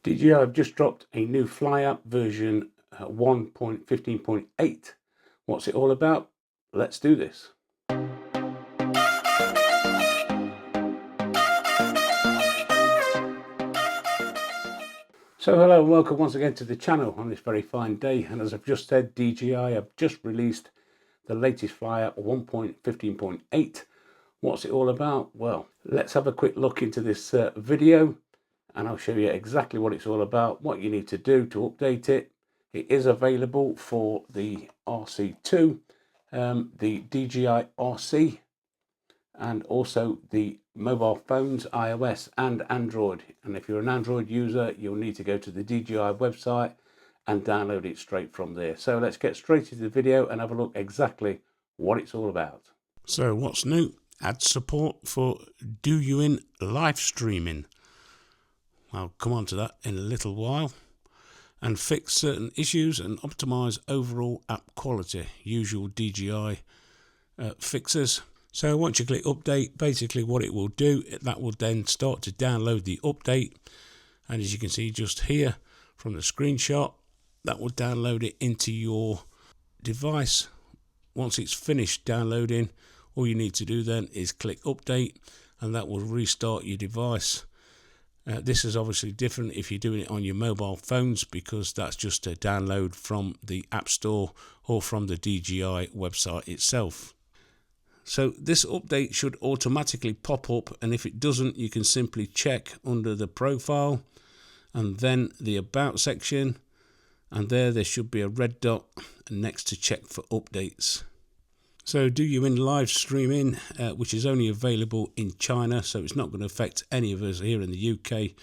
DJI have just dropped a new Fly app version 1.15.8. What's it all about? Let's do this. So hello and welcome once again to the channel on this very fine day, and as I've just said, DJI have just released the latest Fly app 1.15.8. What's it all about? Well, let's have a quick look into this video and I'll show you exactly what it's all about, what you need to do to update it. It is available for the RC2, the DJI RC, and also the mobile phones, iOS and Android. And if you're an Android user, you'll need to go to the DJI website and download it straight from there. So let's get straight into the video and have a look exactly what it's all about. So what's new? Add support for Douyin live streaming. I'll come on to that in a little while. And fix certain issues and optimize overall app quality. Usual DJI fixes. So once you click update, basically what it will do, that will then start to download the update. And as you can see just here from the screenshot, that will download it into your device. Once it's finished downloading, all you need to do then is click update and that will restart your device. This is obviously different if you're doing it on your mobile phones, because that's just a download from the App Store or from the DJI website itself. So this update should automatically pop up, and if it doesn't, you can simply check under the profile and then the about section, and there should be a red dot next to check for updates. So Douyin live streaming, which is only available in China, so it's not going to affect any of us here in the UK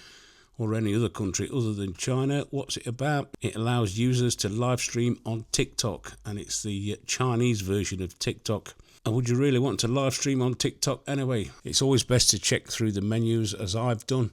or any other country other than China. What's it about? It allows users to live stream on TikTok, and it's the Chinese version of TikTok. And would you really want to live stream on TikTok anyway? It's always best to check through the menus, as I've done.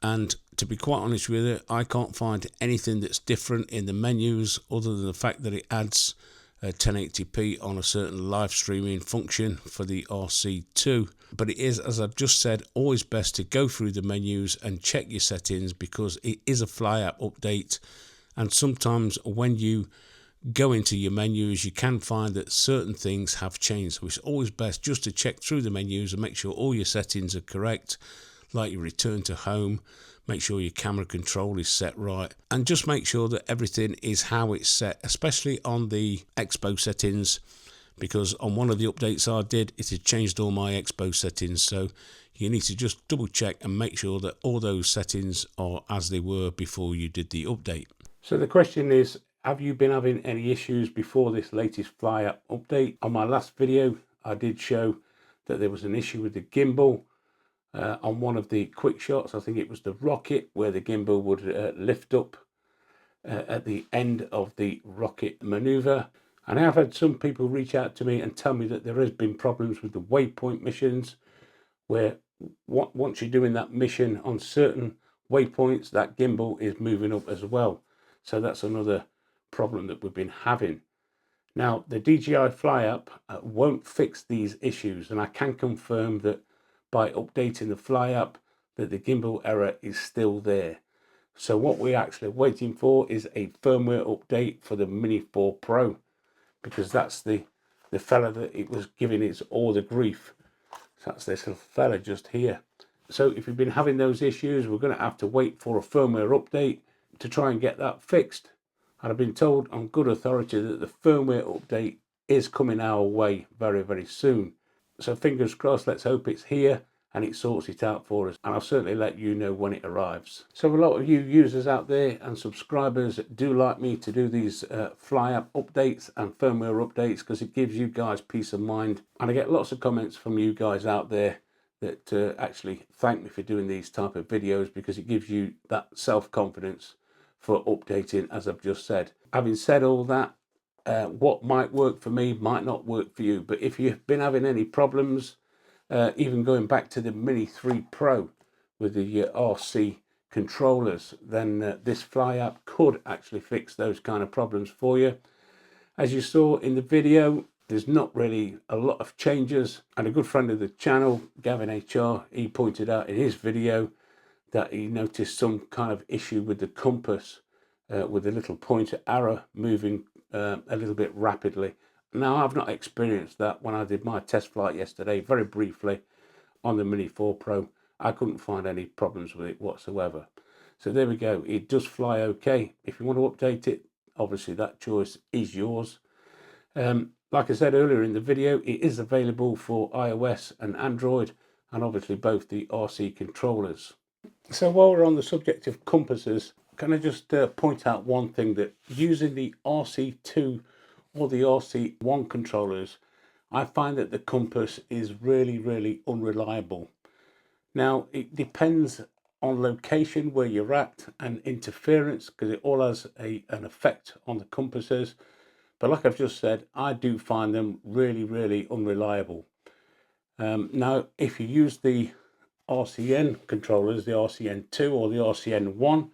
And to be quite honest with you, I can't find anything that's different in the menus other than the fact that it adds 1080p on a certain live streaming function for the RC2. But it is, as I've just said, always best to go through the menus and check your settings, because it is a Fly app update, and sometimes when you go into your menus you can find that certain things have changed. So it's always best just to check through the menus and make sure all your settings are correct, like your return to home. Make sure your camera control is set right, and just make sure that everything is how it's set, especially on the Expo settings, because on one of the updates I did, it had changed all my Expo settings. So you need to just double check and make sure that all those settings are as they were before you did the update. So the question is, have you been having any issues before this latest Fly app update? On my last video, I did show that there was an issue with the gimbal. On one of the quick shots, I think it was the rocket, where the gimbal would lift up at the end of the rocket maneuver. And I have had some people reach out to me and tell me that there has been problems with the waypoint missions, where once you're doing that mission on certain waypoints, that gimbal is moving up as well. So that's another problem that we've been having. Now, the DJI Fly app won't fix these issues, and I can confirm that by updating the Fly app that the gimbal error is still there. So what we're actually waiting for is a firmware update for the Mini 4 Pro, because that's the fella that it was giving it all the grief. So that's this little fella just here. So if you've been having those issues, we're going to have to wait for a firmware update to try and get that fixed. And I've been told on good authority that the firmware update is coming our way very, very soon. So fingers crossed, let's hope it's here and it sorts it out for us, and I'll certainly let you know when it arrives. So a lot of you users out there and subscribers do like me to do these Fly app updates and firmware updates, because it gives you guys peace of mind, and I get lots of comments from you guys out there that actually thank me for doing these type of videos, because it gives you that self-confidence for updating, as I've just said. Having said all that, what might work for me might not work for you, but if you've been having any problems, even going back to the Mini 3 Pro with the RC controllers, then this Fly app could actually fix those kind of problems for you. As you saw in the video, there's not really a lot of changes, and a good friend of the channel, Gavin HR, he pointed out in his video that he noticed some kind of issue with the compass, with the little pointer arrow moving a little bit rapidly. Now, I've not experienced that when I did my test flight yesterday, very briefly, on the Mini 4 Pro. I couldn't find any problems with it whatsoever. So there we go. It does fly okay. If you want to update it, obviously that choice is yours. Like I said earlier in the video, it is available for iOS and Android, and obviously both the RC controllers. So while we're on the subject of compasses, can I just point out one thing, that using the RC2 or the RC1 controllers, I find that the compass is really unreliable. Now, it depends on location where you're at and interference, because it all has an effect on the compasses. But like I've just said, I do find them really unreliable. Now, if you use the RCN controllers, the RCN2 or the RCN1,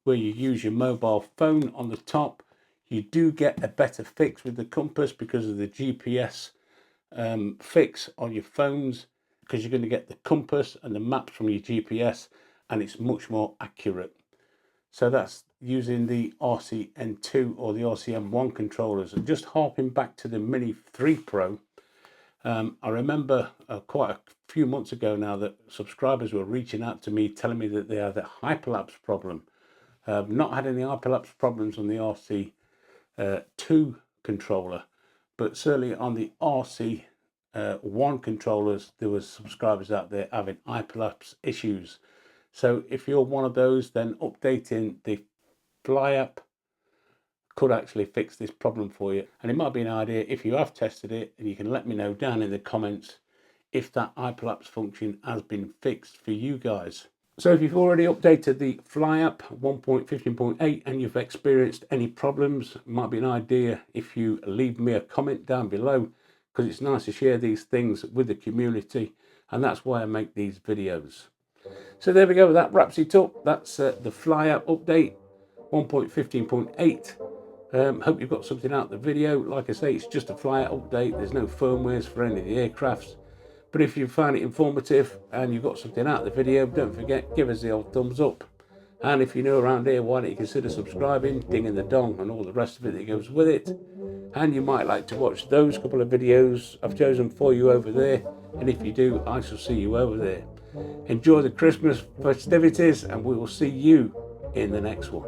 where you use your mobile phone on the top, you do get a better fix with the compass because of the GPS fix on your phones, because you're going to get the compass and the maps from your GPS, and it's much more accurate. So that's using the RCN2 or the RCN1 controllers. And just harping back to the Mini 3 Pro, I remember quite a few months ago now that subscribers were reaching out to me telling me that they had a hyperlapse problem. Not had any hyperlapse problems on the RC2 controller, but certainly on the RC1 controllers, there was subscribers out there having hyperlapse issues. So if you're one of those, then updating the Fly app could actually fix this problem for you. And it might be an idea if you have tested it, and you can let me know down in the comments if that hyperlapse function has been fixed for you guys. So if you've already updated the Fly app 1.15.8 and you've experienced any problems, it might be an idea if you leave me a comment down below, because it's nice to share these things with the community, and that's why I make these videos. So there we go, that wraps it up. That's the Fly app update 1.15.8. Hope you've got something out of the video. Like I say, it's just a Fly app update. There's no firmwares for any of the aircrafts. But if you found it informative and you got something out of the video, don't forget, give us the old thumbs up. And if you're new around here, why don't you consider subscribing, dinging the dong, and all the rest of it that goes with it. And you might like to watch those couple of videos I've chosen for you over there. And if you do, I shall see you over there. Enjoy the Christmas festivities, and we will see you in the next one.